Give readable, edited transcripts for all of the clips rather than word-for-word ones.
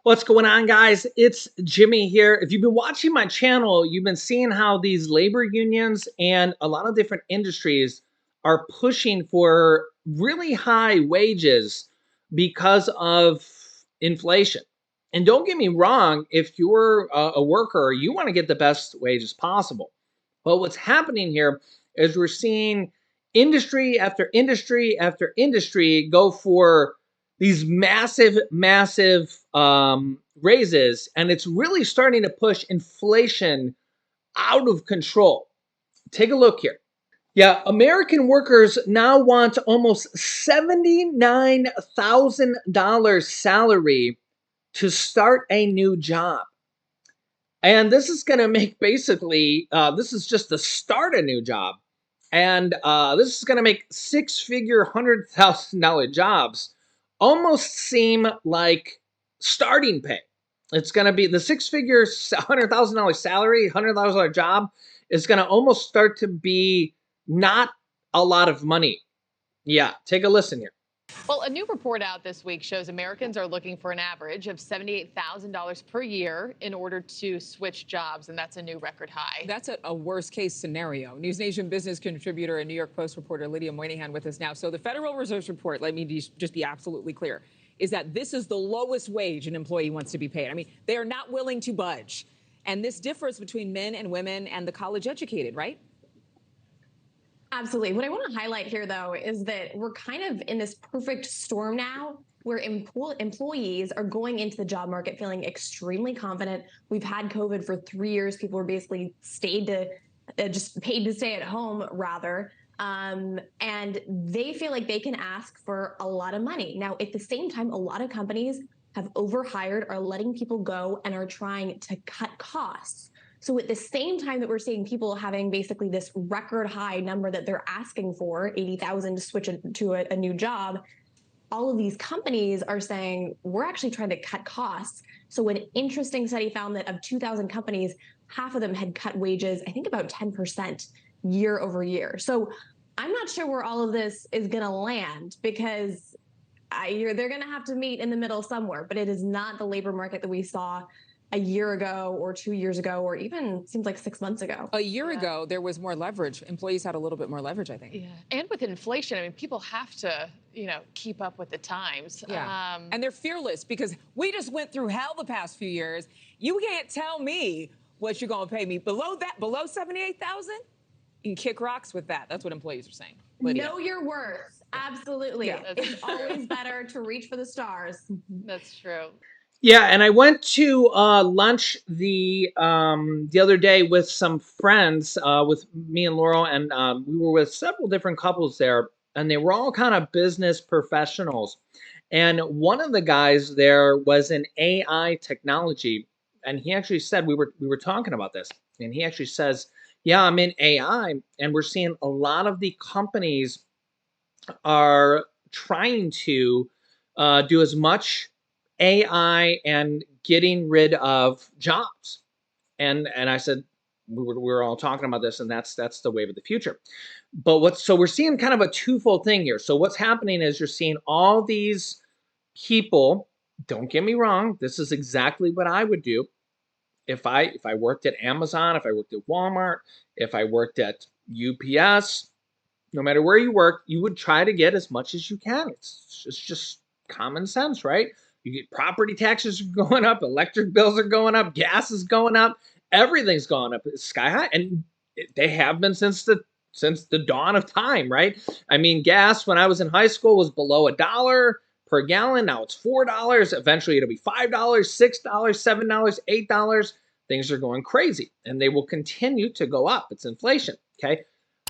What's going on, guys? It's Jimmy here. If you've been watching my channel, you've been seeing how these labor unions and a lot of different industries are pushing for really high wages because of inflation. And don't get me wrong, if you're a worker, you want to get the best wages possible. But what's happening here is we're seeing industry after industry after industry go for these massive raises, and it's really starting to push inflation out of control. Take a look here. Yeah, American workers now want almost $79,000 salary to start a new job. And this is going to make basically, this is just to start a new job. And this is going to make six-figure $100,000 jobs almost seem like starting pay. It's going to be the six-figure $100,000 salary, $100,000 job is going to almost start to be not a lot of money. Yeah, take a listen here. Well, a new report out this week shows Americans are looking for an average of $78,000 per year in order to switch jobs, and that's a new record high. That's a worst case scenario. News Nation business contributor and New York Post reporter Lydia Moynihan with us now. So the Federal Reserve's report, let me just be absolutely clear, is that this is the lowest wage an employee wants to be paid. I mean, they are not willing to budge. And this differs between men and women and the college educated, right? Absolutely. What I want to highlight here, though, is that we're kind of in this perfect storm now where employees are going into the job market feeling extremely confident. We've had COVID for 3 years. People were basically just paid to stay at home, rather. And they feel like they can ask for a lot of money. Now, at the same time, a lot of companies have overhired, are letting people go, and are trying to cut costs. So at the same time that we're seeing people having basically this record high number that they're asking for, 80,000 to switch to a new job, all of these companies are saying, we're actually trying to cut costs. So an interesting study found that of 2,000 companies, half of them had cut wages, I think about 10% year over year. So I'm not sure where all of this is going to land, because they're going to have to meet in the middle somewhere, but it is not the labor market that we saw a year ago or 2 years ago, or even seems like 6 months ago. A year ago, there was more leverage. Employees had a little bit more leverage, I think. Yeah. And with inflation, I mean, people have to, keep up with the times. Yeah. And they're fearless because we just went through hell the past few years. You can't tell me what you're going to pay me. Below that, below 78,000, you can kick rocks with that. That's what employees are saying. Lydia. Know your worth. Absolutely. Yeah. It's always better to reach for the stars. That's true. Yeah, and I went to lunch the other day with some friends, with me and Laurel, and we were with several different couples there, and they were all kind of business professionals. And one of the guys there was in AI technology, and he actually said we were talking about this, and he actually says, "Yeah, I'm in AI, and we're seeing a lot of the companies are trying to do as much AI and getting rid of jobs." And I said we were all talking about this, and that's the wave of the future. But so we're seeing kind of a twofold thing here. So what's happening is you're seeing all these people. Don't get me wrong, this is exactly what I would do if I worked at Amazon, if I worked at Walmart, if I worked at UPS. No matter where you work, you would try to get as much as you can. It's just common sense, right? You get property taxes are going up, electric bills are going up, gas is going up, everything's going up. It's sky high, and they have been since the dawn of time, right? I mean, gas when I was in high school was below $1 per gallon. Now it's $4. Eventually, it'll be $5, $6, $7, $8. Things are going crazy, and they will continue to go up. It's inflation, okay?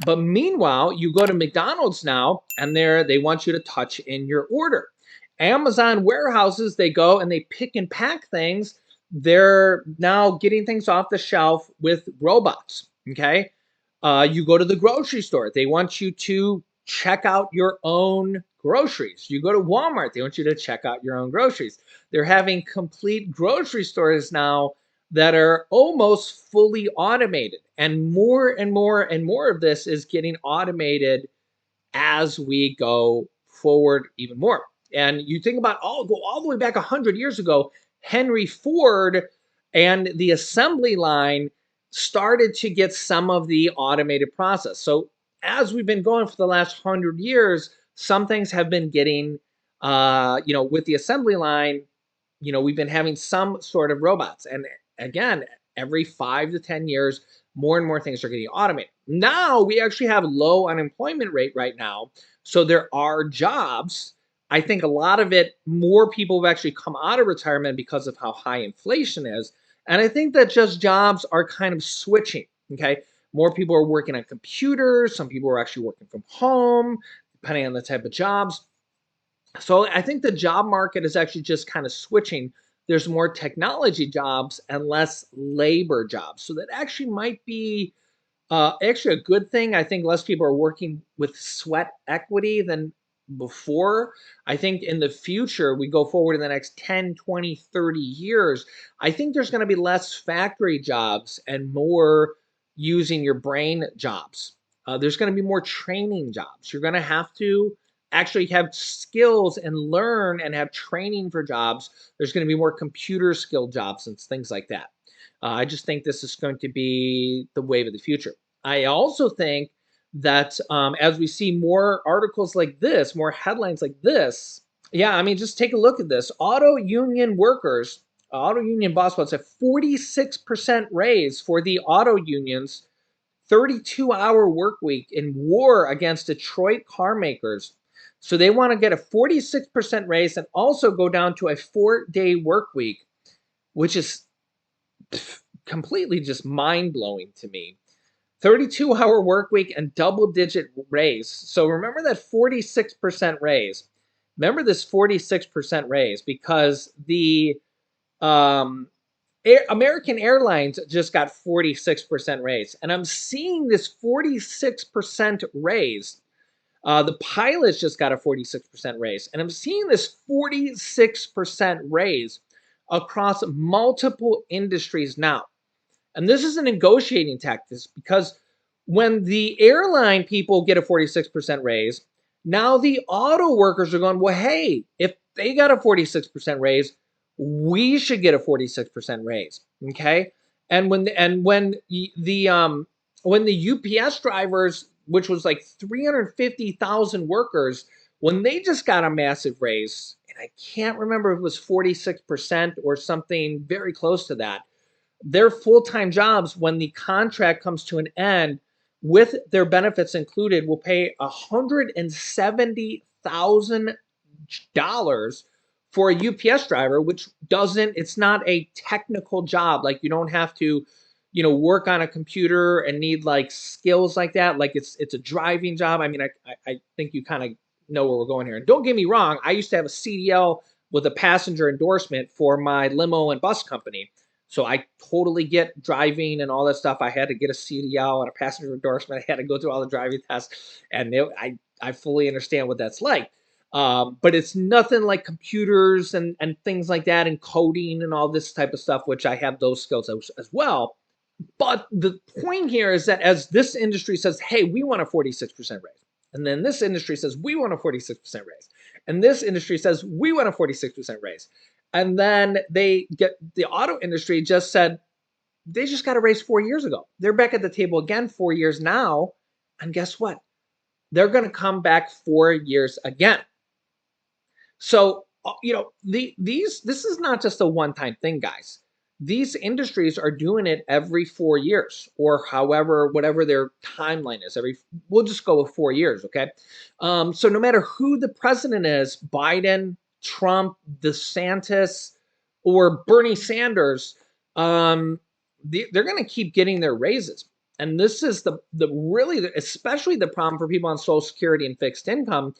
But meanwhile, you go to McDonald's now, and they want you to touch in your order. Amazon warehouses, they go and they pick and pack things. They're now getting things off the shelf with robots, okay? You go to the grocery store. They want you to check out your own groceries. You go to Walmart. They want you to check out your own groceries. They're having complete grocery stores now that are almost fully automated. And more and more and more of this is getting automated as we go forward even more. And you think about go all the way back 100 years ago, Henry Ford and the assembly line started to get some of the automated process. So as we've been going for the last 100 years, some things have been getting, with the assembly line, we've been having some sort of robots. And again, every 5 to 10 years, more and more things are getting automated. Now we actually have low unemployment rate right now. So there are jobs. I think a lot of it, more people have actually come out of retirement because of how high inflation is. And I think that just jobs are kind of switching. Okay. More people are working on computers. Some people are actually working from home, depending on the type of jobs. So I think the job market is actually just kind of switching. There's more technology jobs and less labor jobs. So that actually might be actually a good thing. I think less people are working with sweat equity than before. I think in the future, we go forward in the next 10, 20, 30 years, I think there's going to be less factory jobs and more using your brain jobs. There's going to be more training jobs. You're going to have to actually have skills and learn and have training for jobs. There's going to be more computer skill jobs and things like that. I just think this is going to be the wave of the future. I also think that as we see more articles like this, more headlines like this, yeah, I mean, just take a look at this. Auto union workers, auto union boss wants a 46% raise for the auto unions, 32-hour work week in war against Detroit car makers. So they want to get a 46% raise and also go down to a 4-day work week, which is completely just mind-blowing to me. 32-hour work week and double-digit raise. So remember that 46% raise. Remember this 46% raise because the American Airlines just got 46% raise. And I'm seeing this 46% raise. The pilots just got a 46% raise. And I'm seeing this 46% raise across multiple industries now. And this is a negotiating tactic because when the airline people get a 46% raise, now the auto workers are going, well, hey, if they got a 46% raise, we should get a 46% raise. Okay. And when the UPS drivers, which was like 350,000 workers, when they just got a massive raise, and I can't remember if it was 46% or something very close to that, their full-time jobs, when the contract comes to an end with their benefits included, will pay $170,000 for a UPS driver, which it's not a technical job. Like you don't have to, work on a computer and need like skills like that. Like it's a driving job. I mean, I think you kind of know where we're going here. And don't get me wrong, I used to have a CDL with a passenger endorsement for my limo and bus company. So I totally get driving and all that stuff. I had to get a CDL and a passenger endorsement. I had to go through all the driving tests, and I fully understand what that's like. But it's nothing like computers and things like that, and coding and all this type of stuff, which I have those skills as well. But the point here is that as this industry says, hey, we want a 46% raise, and then this industry says, we want a 46% raise, and this industry says, we want a 46% raise. And then the auto industry just said, they just got a raise 4 years ago. They're back at the table again 4 years now. And guess what? They're going to come back 4 years again. So, this is not just a one-time thing, guys. These industries are doing it every 4 years or whatever their timeline is. We'll just go with 4 years, okay? So no matter who the president is, Biden, Trump, DeSantis, or Bernie Sanders, they're going to keep getting their raises. And this is especially the problem for people on Social Security and fixed income,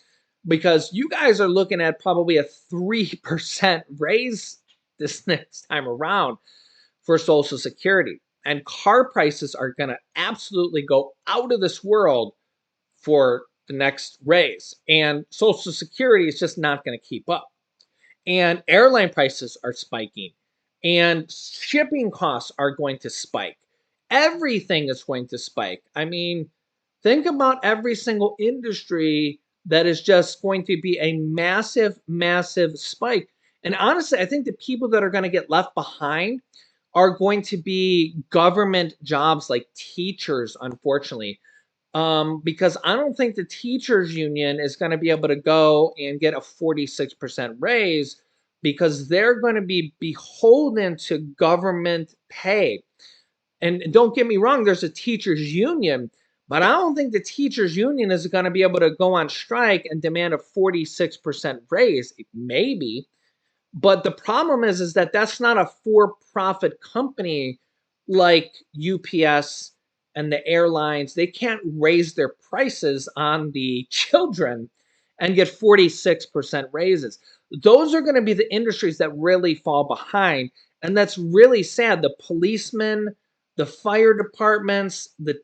because you guys are looking at probably a 3% raise this next time around for Social Security. And car prices are going to absolutely go out of this world for the next raise. And Social Security is just not going to keep up. And airline prices are spiking. And shipping costs are going to spike. Everything is going to spike. I mean, think about every single industry that is just going to be a massive, massive spike. And honestly, I think the people that are going to get left behind are going to be government jobs like teachers, unfortunately. Because I don't think the teachers union is going to be able to go and get a 46% raise because they're going to be beholden to government pay. And don't get me wrong, there's a teachers union, but I don't think the teachers union is going to be able to go on strike and demand a 46% raise. Maybe, but the problem is that that's not a for-profit company like UPS and the airlines. They can't raise their prices on the children and get 46% raises. Those are going to be the industries that really fall behind. And that's really sad. The policemen, the fire departments, the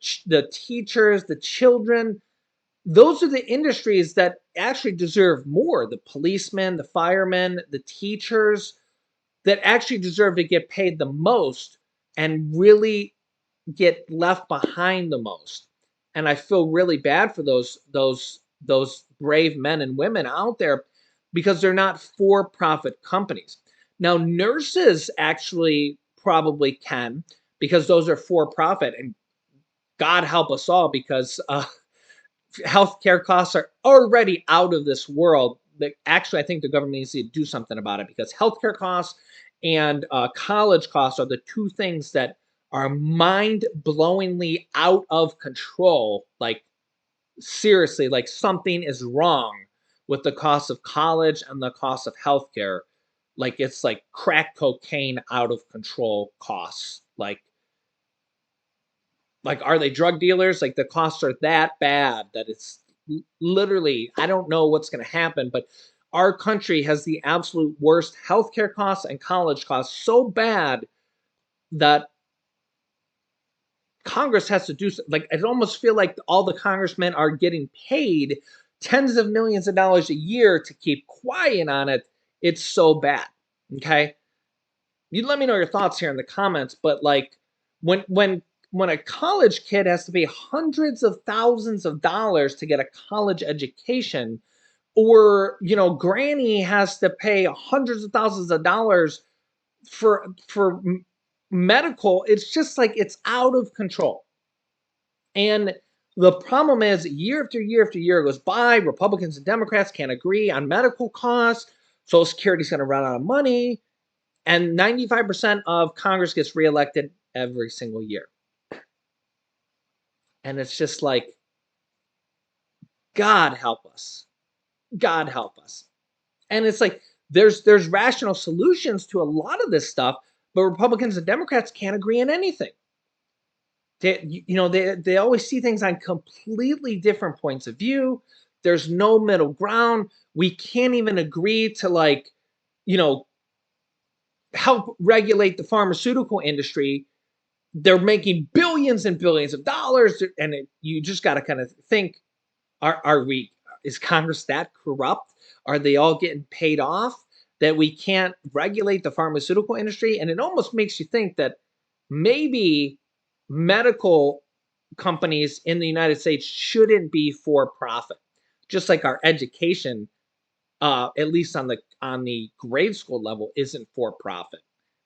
teachers, the children, those are the industries that actually deserve more. The policemen, the firemen, the teachers that actually deserve to get paid the most and really get left behind the most. And I feel really bad for those brave men and women out there because they're not for-profit companies. Now, nurses actually probably can because those are for-profit, and God help us all because healthcare costs are already out of this world. Actually, I think the government needs to do something about it because healthcare costs and college costs are the two things that are mind-blowingly out of control. Like, seriously, like something is wrong with the cost of college and the cost of healthcare. Like, it's like crack cocaine out of control costs. Like, are they drug dealers? Like, the costs are that bad that it's literally, I don't know what's going to happen, but our country has the absolute worst healthcare costs and college costs so bad that Congress has to do like, I almost feel like all the congressmen are getting paid tens of millions of dollars a year to keep quiet on it. It's so bad. Okay. You let me know your thoughts here in the comments, but like when a college kid has to pay hundreds of thousands of dollars to get a college education, or granny has to pay hundreds of thousands of dollars for medical, it's just like it's out of control. And the problem is year after year after year goes by, Republicans and Democrats can't agree on medical costs. Social Security is going to run out of money, and 95% of Congress gets reelected every single year. And it's just like, God help us. God help us. And it's like there's rational solutions to a lot of this stuff, but Republicans and Democrats can't agree on anything. They always see things on completely different points of view. There's no middle ground. We can't even agree to help regulate the pharmaceutical industry. They're making billions and billions of dollars, and you just got to kind of think: is Congress that corrupt? Are they all getting paid off that we can't regulate the pharmaceutical industry? And it almost makes you think that maybe medical companies in the United States shouldn't be for profit, just like our education, at least on the grade school level, isn't for profit.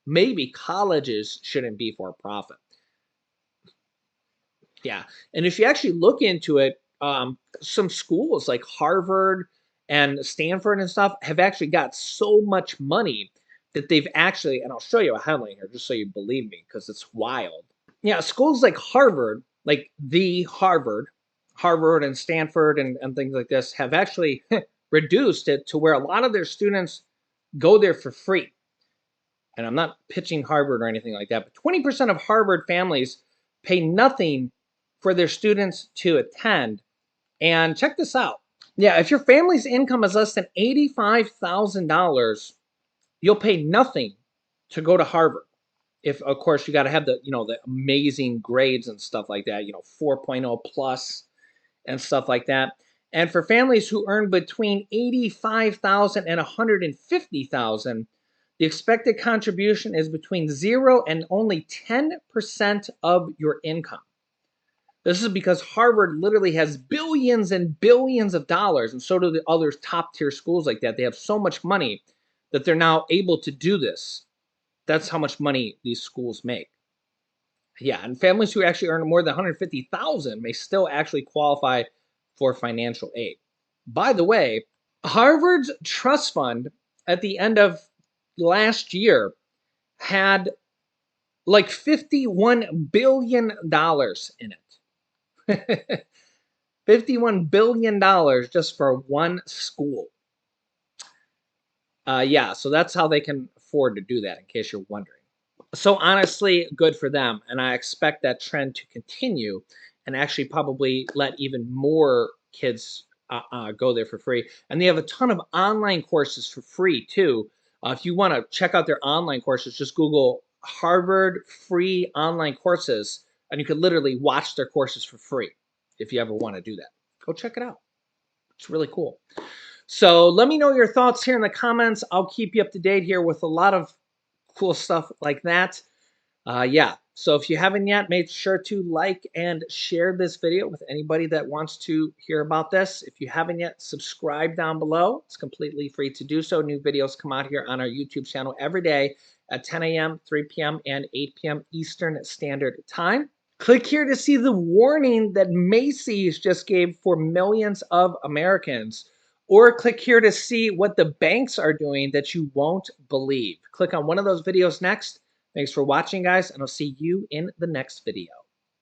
Maybe colleges shouldn't be for profit. Yeah, and if you actually look into it, some schools like Harvard and Stanford and stuff have actually got so much money that they've actually, and I'll show you a headline here just so you believe me because it's wild. Yeah, schools like Harvard, like the Harvard and Stanford and things like this have actually reduced it to where a lot of their students go there for free. And I'm not pitching Harvard or anything like that, but 20% of Harvard families pay nothing for their students to attend. And check this out. Yeah, if your family's income is less than $85,000, you'll pay nothing to go to Harvard. If, of course, you got to have the amazing grades and stuff like that, 4.0 plus and stuff like that. And for families who earn between $85,000 and $150,000, the expected contribution is between 0 and only 10% of your income. This is because Harvard literally has billions and billions of dollars, and so do the other top tier schools like that. They have so much money that they're now able to do this. That's how much money these schools make. Yeah, and families who actually earn more than 150,000 may still actually qualify for financial aid. By the way, Harvard's trust fund at the end of last year had like $51 billion in it. $51 billion just for one school. Yeah, so that's how they can afford to do that, in case you're wondering. So honestly, good for them. And I expect that trend to continue and actually probably let even more kids go there for free. And they have a ton of online courses for free too. If you want to check out their online courses, just Google Harvard free online courses, and you can literally watch their courses for free if you ever want to do that. Go check it out. It's really cool. So let me know your thoughts here in the comments. I'll keep you up to date here with a lot of cool stuff like that. Yeah, so if you haven't yet, make sure to like and share this video with anybody that wants to hear about this. If you haven't yet, subscribe down below. It's completely free to do so. New videos come out here on our YouTube channel every day at 10 a.m., 3 p.m., and 8 p.m. Eastern Standard Time. Click here to see the warning that Macy's just gave for millions of Americans. Or click here to see what the banks are doing that you won't believe. Click on one of those videos next. Thanks for watching, guys, and I'll see you in the next video.